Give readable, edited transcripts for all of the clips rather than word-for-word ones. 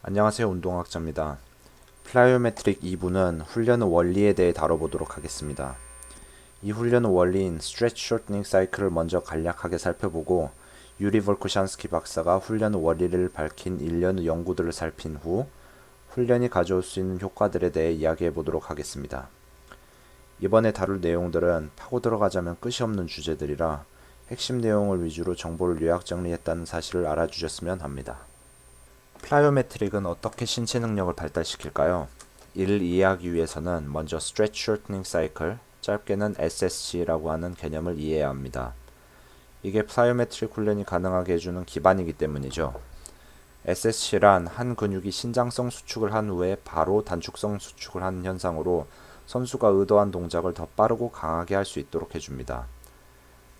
안녕하세요. 운동학자입니다. 플라이오메트릭 2부는 훈련의 원리에 대해 다뤄보도록 하겠습니다. 이 훈련의 원리인 스트레치 쇼트닝 사이클을 먼저 간략하게 살펴보고 유리 볼코샨스키 박사가 훈련의 원리를 밝힌 일련의 연구들을 살핀 후 훈련이 가져올 수 있는 효과들에 대해 이야기해 보도록 하겠습니다. 이번에 다룰 내용들은 파고 들어가자면 끝이 없는 주제들이라 핵심 내용을 위주로 정보를 요약 정리했다는 사실을 알아주셨으면 합니다. 플라이오메트릭은 어떻게 신체 능력을 발달시킬까요? 이를 이해하기 위해서는 먼저 Stretch Shortening Cycle, 짧게는 SSC라고 하는 개념을 이해해야 합니다. 이게 플라이오메트릭 훈련이 가능하게 해주는 기반이기 때문이죠. SSC란 한 근육이 신장성 수축을 한 후에 바로 단축성 수축을 하는 현상으로 선수가 의도한 동작을 더 빠르고 강하게 할 수 있도록 해줍니다.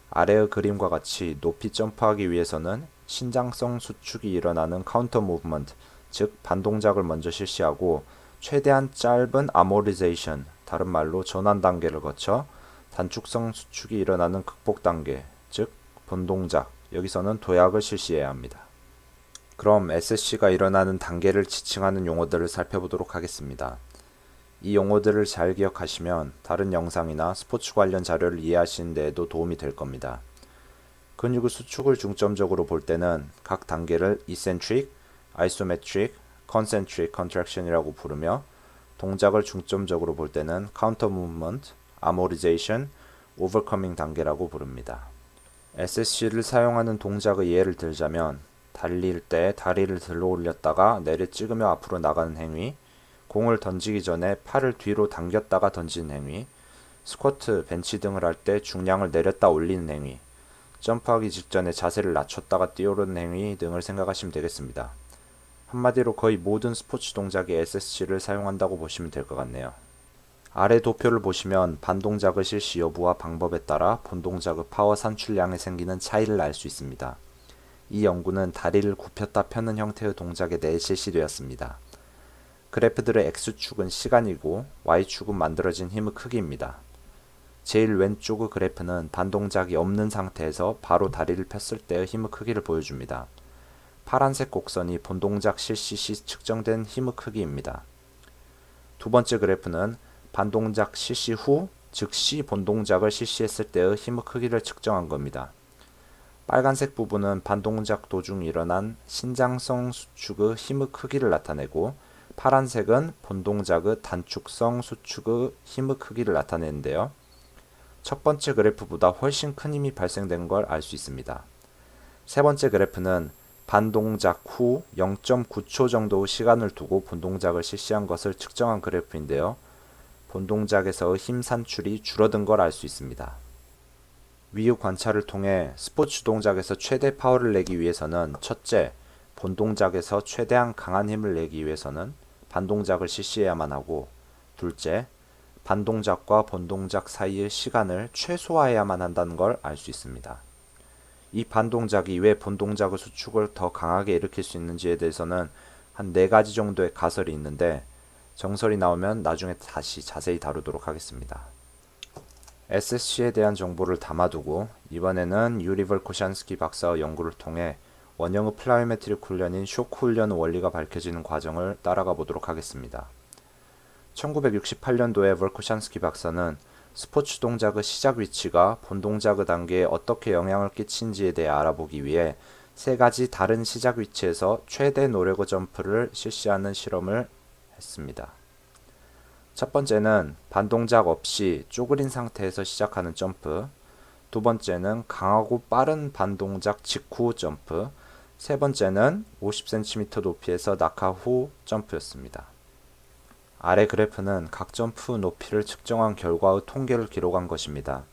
아래의 그림과 같이 높이 점프하기 위해서는 신장성 수축이 일어나는 카운터 무브먼트, 즉 반동작을 먼저 실시하고 최대한 짧은 아모리제이션, 다른 말로 전환 단계를 거쳐 단축성 수축이 일어나는 극복 단계, 즉 본동작, 여기서는 도약을 실시해야 합니다. 그럼 SSC가 일어나는 단계를 지칭하는 용어들을 살펴보도록 하겠습니다. 이 용어들을 잘 기억하시면 다른 영상이나 스포츠 관련 자료를 이해하시는 데에도 도움이 될 겁니다. 근육의 수축을 중점적으로 볼 때는 각 단계를 eccentric, isometric, concentric contraction이라고 부르며 동작을 중점적으로 볼 때는 counter movement, amortization, overcoming 단계라고 부릅니다. SSC를 사용하는 동작의 예를 들자면 달릴 때 다리를 들어 올렸다가 내려 찍으며 앞으로 나가는 행위, 공을 던지기 전에 팔을 뒤로 당겼다가 던지는 행위, 스쿼트, 벤치 등을 할 때 중량을 내렸다 올리는 행위, 점프하기 직전에 자세를 낮췄다가 뛰어오르는 행위 등을 생각하시면 되겠습니다. 한마디로 거의 모든 스포츠 동작에 SSC를 사용한다고 보시면 될 것 같네요. 아래 도표를 보시면 반동작의 실시 여부와 방법에 따라 본동작의 파워 산출량에 생기는 차이를 알 수 있습니다. 이 연구는 다리를 굽혔다 펴는 형태의 동작에 대해 실시되었습니다. 그래프들의 X축은 시간이고 Y축은 만들어진 힘의 크기입니다. 제일 왼쪽의 그래프는 반동작이 없는 상태에서 바로 다리를 폈을 때의 힘의 크기를 보여줍니다. 파란색 곡선이 본동작 실시 시 측정된 힘의 크기입니다. 두 번째 그래프는 반동작 실시 후 즉시 본동작을 실시했을 때의 힘의 크기를 측정한 겁니다. 빨간색 부분은 반동작 도중 일어난 신장성 수축의 힘의 크기를 나타내고 파란색은 본동작의 단축성 수축의 힘의 크기를 나타내는데요. 첫 번째 그래프보다 훨씬 큰 힘이 발생된 걸 알 수 있습니다. 세 번째 그래프는 반동작 후 0.9초 정도의 시간을 두고 본동작을 실시한 것을 측정한 그래프인데요. 본동작에서의 힘 산출이 줄어든 걸 알 수 있습니다. 위의 관찰을 통해 스포츠 동작에서 최대 파워를 내기 위해서는 첫째, 본동작에서 최대한 강한 힘을 내기 위해서는 반동작을 실시해야만 하고, 둘째, 반동작과 본동작 사이의 시간을 최소화해야만 한다는 걸 알 수 있습니다. 이 반동작이 왜 본동작의 수축을 더 강하게 일으킬 수 있는지에 대해서는 한 4가지 정도의 가설이 있는데 정설이 나오면 나중에 다시 자세히 다루도록 하겠습니다. SSC에 대한 정보를 담아두고 이번에는 유리 볼코샨스키 박사의 연구를 통해 원형의 플라이오메트릭 훈련인 쇼크 훈련의 원리가 밝혀지는 과정을 따라가 보도록 하겠습니다. 1968년도에 볼코샨스키 박사는 스포츠 동작의 시작 위치가 본동작의 단계에 어떻게 영향을 끼친지에 대해 알아보기 위해 3가지 다른 시작 위치에서 최대 노력의 점프를 실시하는 실험을 했습니다. 첫 번째는 반동작 없이 쪼그린 상태에서 시작하는 점프, 두 번째는 강하고 빠른 반동작 직후 점프, 세 번째는 50cm 높이에서 낙하 후 점프였습니다. 아래 그래프는 각 점프 높이를 측정한 결과의 통계를 기록한 것입니다.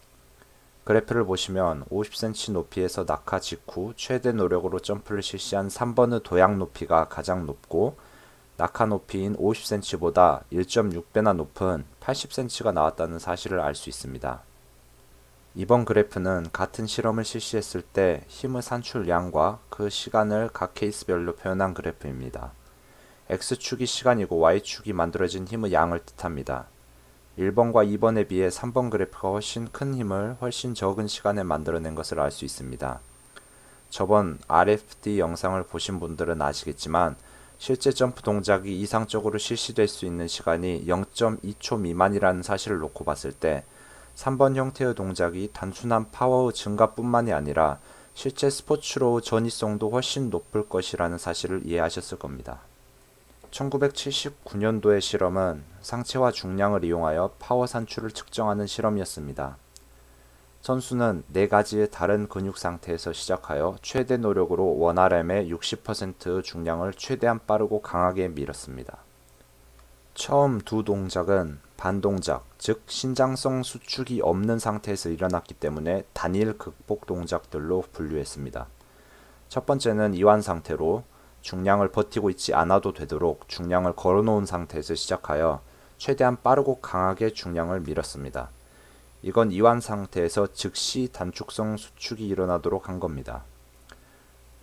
그래프를 보시면 50cm 높이에서 낙하 직후 최대 노력으로 점프를 실시한 3번의 도약 높이가 가장 높고 낙하 높이인 50cm보다 1.6배나 높은 80cm가 나왔다는 사실을 알 수 있습니다. 이번 그래프는 같은 실험을 실시했을 때 힘의 산출량과 그 시간을 각 케이스별로 표현한 그래프입니다. X축이 시간이고 Y축이 만들어진 힘의 양을 뜻합니다. 1번과 2번에 비해 3번 그래프가 훨씬 큰 힘을 훨씬 적은 시간에 만들어낸 것을 알 수 있습니다. 저번 RFD 영상을 보신 분들은 아시겠지만 실제 점프 동작이 이상적으로 실시될 수 있는 시간이 0.2초 미만이라는 사실을 놓고 봤을 때 3번 형태의 동작이 단순한 파워의 증가뿐만이 아니라 실제 스포츠로의 전이성도 훨씬 높을 것이라는 사실을 이해하셨을 겁니다. 1979년도의 실험은 상체와 중량을 이용하여 파워 산출을 측정하는 실험이었습니다. 선수는 4가지의 다른 근육 상태에서 시작하여 최대 노력으로 원RM의 60%의 중량을 최대한 빠르고 강하게 밀었습니다. 처음 두 동작은 반동작, 즉 신장성 수축이 없는 상태에서 일어났기 때문에 단일 극복 동작들로 분류했습니다. 첫 번째는 이완 상태로 중량을 버티고 있지 않아도 되도록 중량을 걸어놓은 상태에서 시작하여 최대한 빠르고 강하게 중량을 밀었습니다. 이건 이완 상태에서 즉시 단축성 수축이 일어나도록 한 겁니다.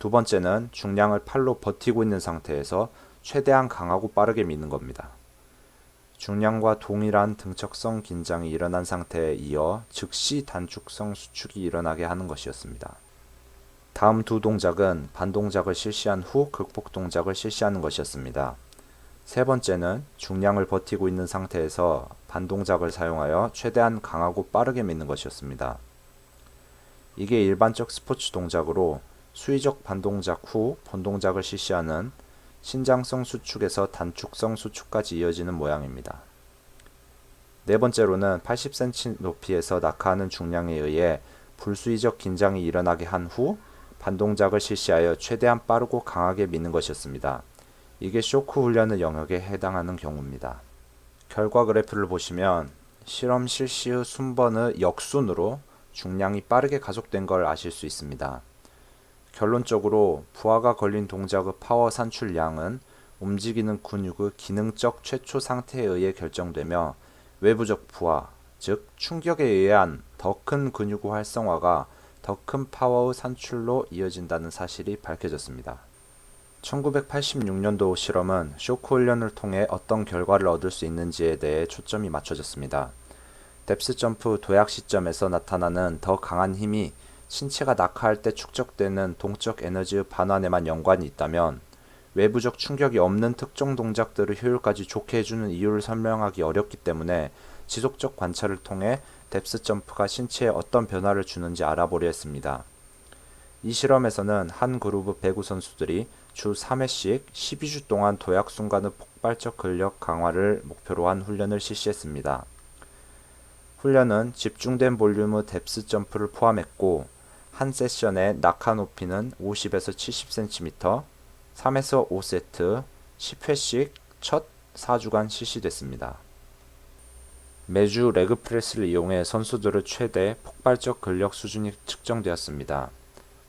두 번째는 중량을 팔로 버티고 있는 상태에서 최대한 강하고 빠르게 미는 겁니다. 중량과 동일한 등척성 긴장이 일어난 상태에 이어 즉시 단축성 수축이 일어나게 하는 것이었습니다. 다음 두 동작은 반동작을 실시한 후 극복 동작을 실시하는 것이었습니다. 세 번째는 중량을 버티고 있는 상태에서 반동작을 사용하여 최대한 강하고 빠르게 미는 것이었습니다. 이게 일반적 스포츠 동작으로 수위적 반동작 후 본동작을 실시하는 신장성 수축에서 단축성 수축까지 이어지는 모양입니다. 네 번째로는 80cm 높이에서 낙하하는 중량에 의해 불수위적 긴장이 일어나게 한 후 반동작을 실시하여 최대한 빠르고 강하게 미는 것이었습니다. 이게 쇼크 훈련의 영역에 해당하는 경우입니다. 결과 그래프를 보시면 실험 실시의 순번의 역순으로 중량이 빠르게 가속된 걸 아실 수 있습니다. 결론적으로 부하가 걸린 동작의 파워 산출량은 움직이는 근육의 기능적 최초 상태에 의해 결정되며 외부적 부하, 즉 충격에 의한 더 큰 근육의 활성화가 더 큰 파워의 산출로 이어진다는 사실이 밝혀졌습니다. 1986년도 실험은 쇼크 훈련을 통해 어떤 결과를 얻을 수 있는지에 대해 초점이 맞춰졌습니다. 뎁스 점프 도약 시점에서 나타나는 더 강한 힘이 신체가 낙하할 때 축적되는 동적 에너지의 반환에만 연관이 있다면 외부적 충격이 없는 특정 동작들의 효율까지 좋게 해주는 이유를 설명하기 어렵기 때문에 지속적 관찰을 통해 뎁스 점프가 신체에 어떤 변화를 주는지 알아보려 했습니다. 이 실험에서는 한 그룹의 배구 선수들이 주 3회씩 12주 동안 도약 순간의 폭발적 근력 강화를 목표로 한 훈련을 실시했습니다. 훈련은 집중된 볼륨의 뎁스 점프를 포함했고 한 세션의 낙하 높이는 50에서 70cm, 3에서 5세트, 10회씩 첫 4주간 실시됐습니다. 매주 레그 프레스를 이용해 선수들의 최대 폭발적 근력 수준이 측정되었습니다.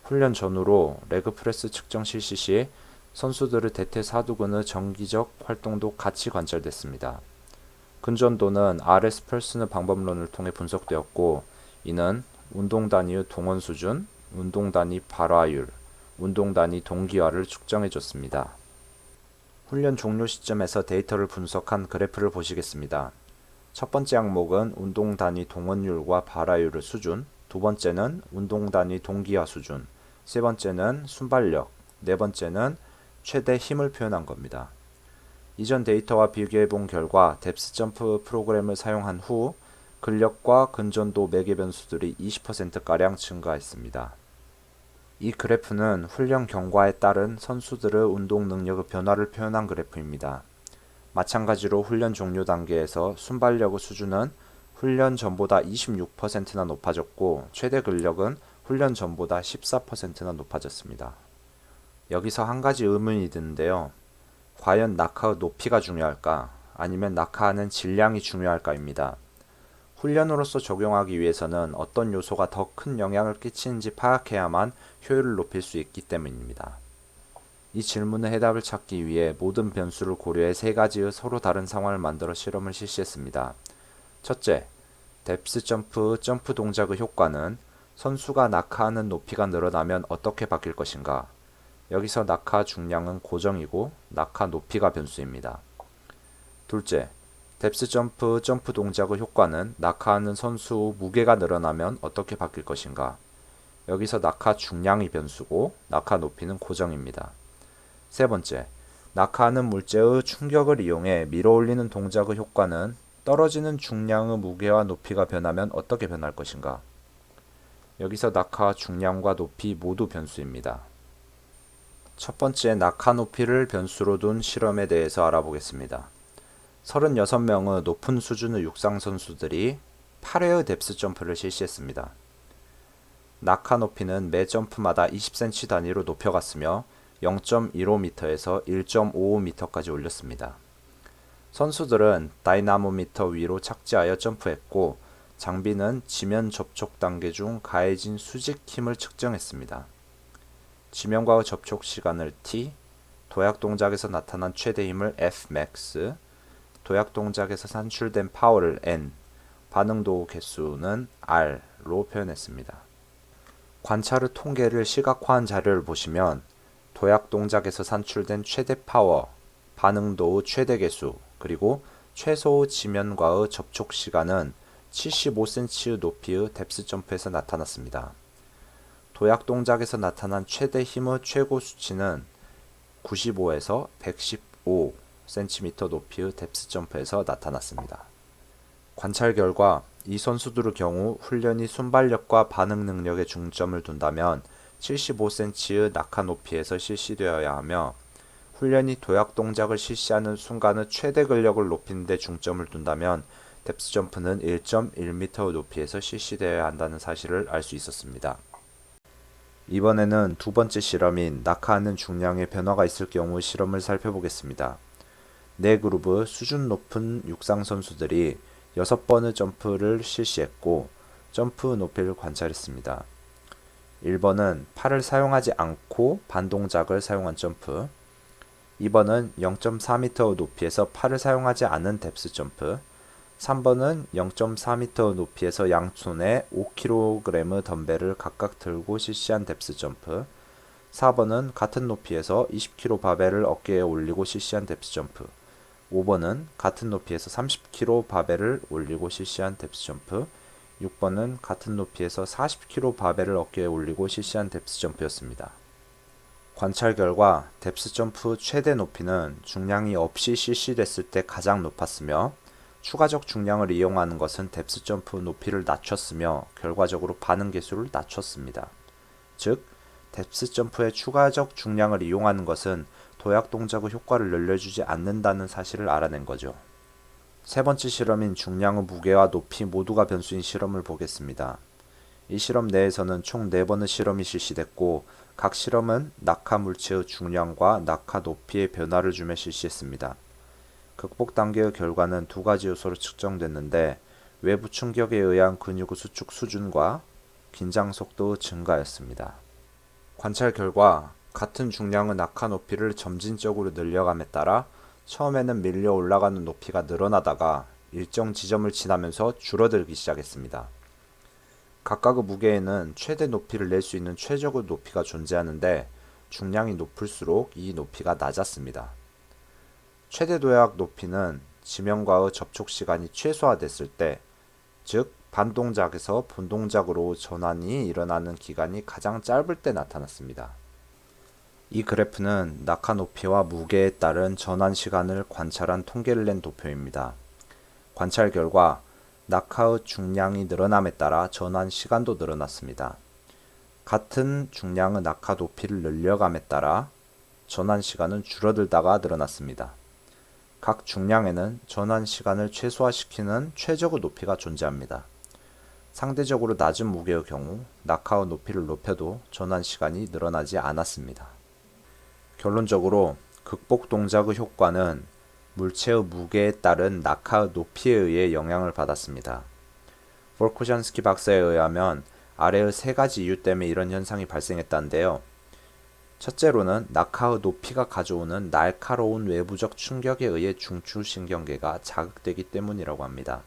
훈련 전후로 레그 프레스 측정 실시 시 선수들의 대퇴사두근의 정기적 활동도 같이 관찰됐습니다. 근전도는 RS 펄슨의 방법론을 통해 분석되었고 이는 운동 단위의 동원 수준, 운동 단위 발화율, 운동 단위 동기화를 측정해줬습니다. 훈련 종료 시점에서 데이터를 분석한 그래프를 보시겠습니다. 첫 번째 항목은 운동 단위 동원율과 발화율의 수준, 두 번째는 운동 단위 동기화 수준, 세 번째는 순발력, 네 번째는 최대 힘을 표현한 겁니다. 이전 데이터와 비교해본 결과 뎁스 점프 프로그램을 사용한 후 근력과 근전도 매개 변수들이 20%가량 증가했습니다. 이 그래프는 훈련 경과에 따른 선수들의 운동 능력의 변화를 표현한 그래프입니다. 마찬가지로 훈련 종료 단계에서 순발력의 수준은 훈련 전보다 26%나 높아졌고 최대 근력은 훈련 전보다 14%나 높아졌습니다. 여기서 한 가지 의문이 드는데요. 과연 낙하의 높이가 중요할까? 아니면 낙하하는 질량이 중요할까입니다. 훈련으로서 적용하기 위해서는 어떤 요소가 더 큰 영향을 끼치는지 파악해야만 효율을 높일 수 있기 때문입니다. 이 질문의 해답을 찾기 위해 모든 변수를 고려해 세 가지의 서로 다른 상황을 만들어 실험을 실시했습니다. 첫째, 뎁스 점프 동작의 효과는 선수가 낙하하는 높이가 늘어나면 어떻게 바뀔 것인가? 여기서 낙하 중량은 고정이고 낙하 높이가 변수입니다. 둘째, 뎁스 점프 동작의 효과는 낙하하는 선수의 무게가 늘어나면 어떻게 바뀔 것인가? 여기서 낙하 중량이 변수고 낙하 높이는 고정입니다. 세 번째, 낙하하는 물체의 충격을 이용해 밀어올리는 동작의 효과는 떨어지는 중량의 무게와 높이가 변하면 어떻게 변할 것인가? 여기서 낙하 중량과 높이 모두 변수입니다. 첫 번째, 낙하 높이를 변수로 둔 실험에 대해서 알아보겠습니다. 36명의 높은 수준의 육상 선수들이 8회의 뎁스 점프를 실시했습니다. 낙하 높이는 매 점프마다 20cm 단위로 높여갔으며 0.15m에서 1.55m까지 올렸습니다. 선수들은 다이나모미터 위로 착지하여 점프했고 장비는 지면 접촉 단계 중 가해진 수직 힘을 측정했습니다. 지면과의 접촉 시간을 t, 도약 동작에서 나타난 최대 힘을 Fmax, 도약 동작에서 산출된 파워를 n, 반응 도구 개수는 r로 표현했습니다. 관찰의 통계를 시각화한 자료를 보시면 도약 동작에서 산출된 최대 파워, 반응 도의 최대 개수, 그리고 최소 지면과의 접촉 시간은 75cm의 높이의 뎁스 점프에서 나타났습니다. 도약 동작에서 나타난 최대 힘의 최고 수치는 95에서 115cm 높이의 뎁스 점프에서 나타났습니다. 관찰 결과 이 선수들의 경우 훈련이 순발력과 반응 능력에 중점을 둔다면 75cm의 낙하 높이에서 실시되어야 하며 훈련이 도약 동작을 실시하는 순간의 최대 근력을 높이는 데 중점을 둔다면 뎁스 점프는 1.1m의 높이에서 실시되어야 한다는 사실을 알 수 있었습니다. 이번에는 두 번째 실험인 낙하하는 중량의 변화가 있을 경우의 실험을 살펴보겠습니다. 네 그룹의 수준 높은 육상 선수들이 6번의 점프를 실시했고 점프 높이를 관찰했습니다. 1번은 팔을 사용하지 않고 반동작을 사용한 점프, 2번은 0.4m의 높이에서 팔을 사용하지 않은 뎁스 점프, 3번은 0.4m 높이에서 양손에 5kg의 덤벨을 각각 들고 실시한 뎁스 점프, 4번은 같은 높이에서 20kg 바벨을 어깨에 올리고 실시한 뎁스 점프, 5번은 같은 높이에서 30kg 바벨을 올리고 실시한 뎁스 점프, 6번은 같은 높이에서 40kg 바벨을 어깨에 올리고 실시한 뎁스 점프였습니다. 관찰 결과 뎁스 점프 최대 높이는 중량이 없이 실시됐을 때 가장 높았으며 추가적 중량을 이용하는 것은 뎁스 점프 높이를 낮췄으며 결과적으로 반응 개수를 낮췄습니다. 즉, 뎁스 점프의 추가적 중량을 이용하는 것은 도약 동작의 효과를 늘려주지 않는다는 사실을 알아낸 거죠. 세 번째 실험인 중량의 무게와 높이 모두가 변수인 실험을 보겠습니다. 이 실험 내에서는 총 4번의 실험이 실시됐고 각 실험은 낙하 물체의 중량과 낙하 높이의 변화를 주며 실시했습니다. 극복 단계의 결과는 두 가지 요소로 측정됐는데 외부 충격에 의한 근육의 수축 수준과 긴장 속도의 증가였습니다. 관찰 결과 같은 중량의 낙하 높이를 점진적으로 늘려감에 따라 처음에는 밀려 올라가는 높이가 늘어나다가 일정 지점을 지나면서 줄어들기 시작했습니다. 각각의 무게에는 최대 높이를 낼 수 있는 최적의 높이가 존재하는데 중량이 높을수록 이 높이가 낮았습니다. 최대 도약 높이는 지면과의 접촉 시간이 최소화됐을 때, 즉 반동작에서 본동작으로 전환이 일어나는 기간이 가장 짧을 때 나타났습니다. 이 그래프는 낙하 높이와 무게에 따른 전환 시간을 관찰한 통계를 낸 도표입니다. 관찰 결과 낙하의 중량이 늘어남에 따라 전환 시간도 늘어났습니다. 같은 중량의 낙하 높이를 늘려감에 따라 전환 시간은 줄어들다가 늘어났습니다. 각 중량에는 전환 시간을 최소화시키는 최적의 높이가 존재합니다. 상대적으로 낮은 무게의 경우 낙하의 높이를 높여도 전환 시간이 늘어나지 않았습니다. 결론적으로 극복 동작의 효과는 물체의 무게에 따른 낙하의 높이에 의해 영향을 받았습니다. 볼코잔스키 박사에 의하면 아래의 세 가지 이유 때문에 이런 현상이 발생했다는데요. 첫째로는 낙하의 높이가 가져오는 날카로운 외부적 충격에 의해 중추신경계가 자극되기 때문이라고 합니다.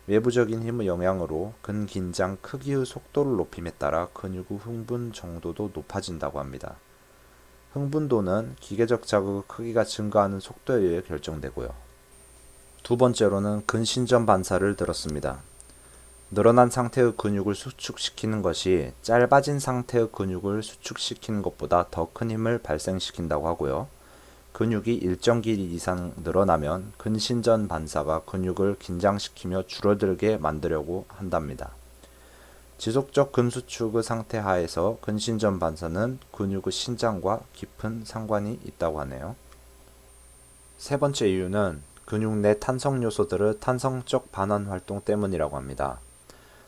외부적인 힘의 영향으로 근긴장 크기의 속도를 높임에 따라 근육의 흥분 정도도 높아진다고 합니다. 흥분도는 기계적 자극의 크기가 증가하는 속도에 의해 결정되고요. 두 번째로는 근신전 반사를 들었습니다. 늘어난 상태의 근육을 수축시키는 것이 짧아진 상태의 근육을 수축시키는 것보다 더 큰 힘을 발생시킨다고 하고요. 근육이 일정 길이 이상 늘어나면 근신전 반사가 근육을 긴장시키며 줄어들게 만들려고 한답니다. 지속적 근수축의 상태 하에서 근신전 반사는 근육의 신장과 깊은 상관이 있다고 하네요. 세 번째 이유는 근육 내 탄성 요소들의 탄성적 반환 활동 때문이라고 합니다.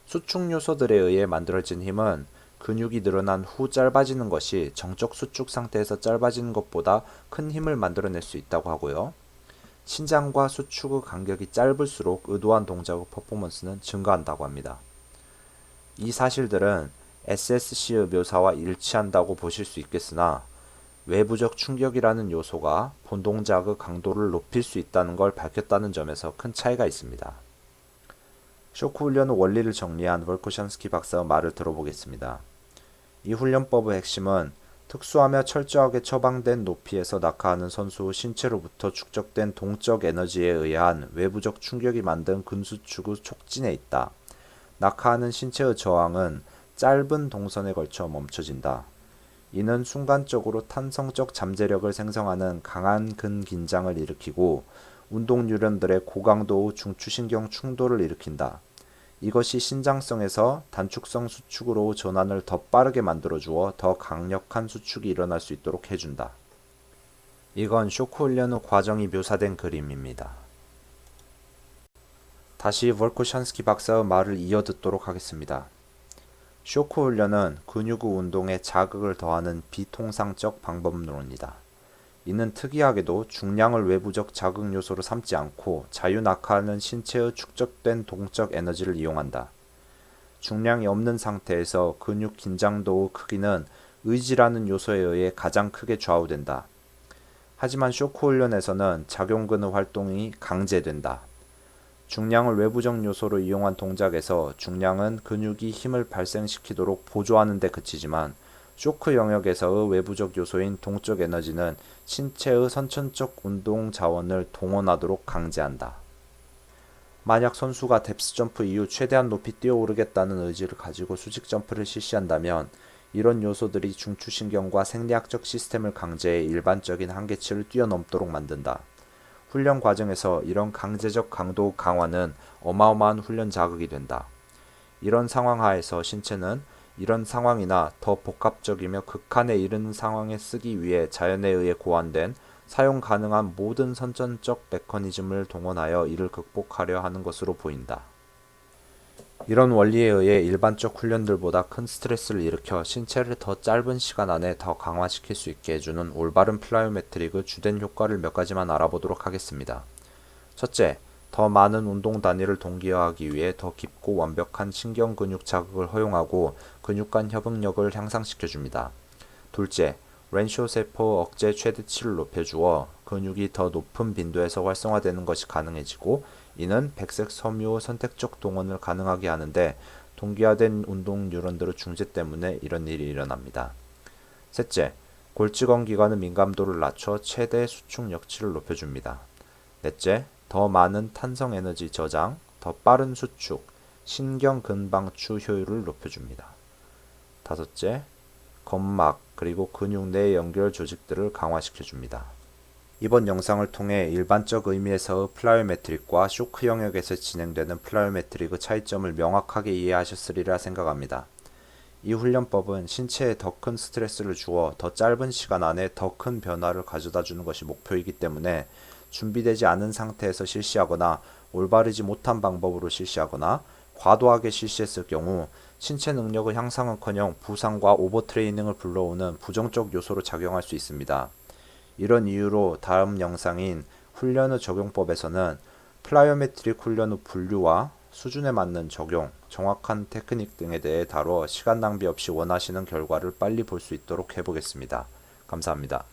수축 요소들에 의해 만들어진 힘은 근육이 늘어난 후 짧아지는 것이 정적 수축 상태에서 짧아지는 것보다 큰 힘을 만들어낼 수 있다고 하고요. 신장과 수축의 간격이 짧을수록 의도한 동작의 퍼포먼스는 증가한다고 합니다. 이 사실들은 SSC의 묘사와 일치한다고 보실 수 있겠으나 외부적 충격이라는 요소가 본 동작의 강도를 높일 수 있다는 걸 밝혔다는 점에서 큰 차이가 있습니다. 쇼크 훈련의 원리를 정리한 월코샨스키 박사의 말을 들어보겠습니다. 이 훈련법의 핵심은 특수하며 철저하게 처방된 높이에서 낙하하는 선수의 신체로부터 축적된 동적 에너지에 의한 외부적 충격이 만든 근수축의 촉진에 있다. 낙하하는 신체의 저항은 짧은 동선에 걸쳐 멈춰진다. 이는 순간적으로 탄성적 잠재력을 생성하는 강한 근긴장을 일으키고 운동유연들의 고강도의 중추신경 충돌을 일으킨다. 이것이 신장성에서 단축성 수축으로 전환을 더 빠르게 만들어주어 더 강력한 수축이 일어날 수 있도록 해준다. 이건 쇼크 훈련의 과정이 묘사된 그림입니다. 다시 월코샨스키 박사의 말을 이어듣도록 하겠습니다. 쇼크 훈련은 근육의 운동에 자극을 더하는 비통상적 방법론이다. 이는 특이하게도 중량을 외부적 자극 요소로 삼지 않고 자유낙하하는 신체의 축적된 동적 에너지를 이용한다. 중량이 없는 상태에서 근육 긴장도의 크기는 의지라는 요소에 의해 가장 크게 좌우된다. 하지만 쇼크 훈련에서는 작용근의 활동이 강제된다. 중량을 외부적 요소로 이용한 동작에서 중량은 근육이 힘을 발생시키도록 보조하는 데 그치지만 쇼크 영역에서의 외부적 요소인 동적 에너지는 신체의 선천적 운동 자원을 동원하도록 강제한다. 만약 선수가 뎁스 점프 이후 최대한 높이 뛰어오르겠다는 의지를 가지고 수직 점프를 실시한다면 이런 요소들이 중추신경과 생리학적 시스템을 강제해 일반적인 한계치를 뛰어넘도록 만든다. 훈련 과정에서 이런 강제적 강도 강화는 어마어마한 훈련 자극이 된다. 이런 상황 하에서 신체는 이런 상황이나 더 복합적이며 극한에 이르는 상황에 쓰기 위해 자연에 의해 고안된 사용 가능한 모든 선천적 메커니즘을 동원하여 이를 극복하려 하는 것으로 보인다. 이런 원리에 의해 일반적 훈련들보다 큰 스트레스를 일으켜 신체를 더 짧은 시간 안에 더 강화시킬 수 있게 해주는 올바른 플라이오메트릭의 주된 효과를 몇 가지만 알아보도록 하겠습니다. 첫째, 더 많은 운동 단위를 동기화하기 위해 더 깊고 완벽한 신경 근육 자극을 허용하고 근육 간 협응력을 향상시켜줍니다. 둘째, 렌쇼 세포 억제 최대치를 높여주어 근육이 더 높은 빈도에서 활성화되는 것이 가능해지고 이는 백색 섬유의 선택적 동원을 가능하게 하는데 동기화된 운동 뉴런들의 중재 때문에 이런 일이 일어납니다. 셋째, 골직원 기관의 민감도를 낮춰 최대 수축 역치를 높여줍니다. 넷째, 더 많은 탄성 에너지 저장, 더 빠른 수축, 신경 근방추 효율을 높여줍니다. 다섯째, 건막 그리고 근육 내 연결 조직들을 강화시켜줍니다. 이번 영상을 통해 일반적 의미에서의 플라이오메트릭과 쇼크 영역에서 진행되는 플라이오메트릭의 차이점을 명확하게 이해하셨으리라 생각합니다. 이 훈련법은 신체에 더 큰 스트레스를 주어 더 짧은 시간 안에 더 큰 변화를 가져다 주는 것이 목표이기 때문에 준비되지 않은 상태에서 실시하거나 올바르지 못한 방법으로 실시하거나 과도하게 실시했을 경우 신체 능력의 향상은커녕 부상과 오버트레이닝을 불러오는 부정적 요소로 작용할 수 있습니다. 이런 이유로 다음 영상인 훈련의 적용법에서는 플라이오메트릭 훈련의 분류와 수준에 맞는 적용, 정확한 테크닉 등에 대해 다뤄 시간 낭비 없이 원하시는 결과를 빨리 볼 수 있도록 해보겠습니다. 감사합니다.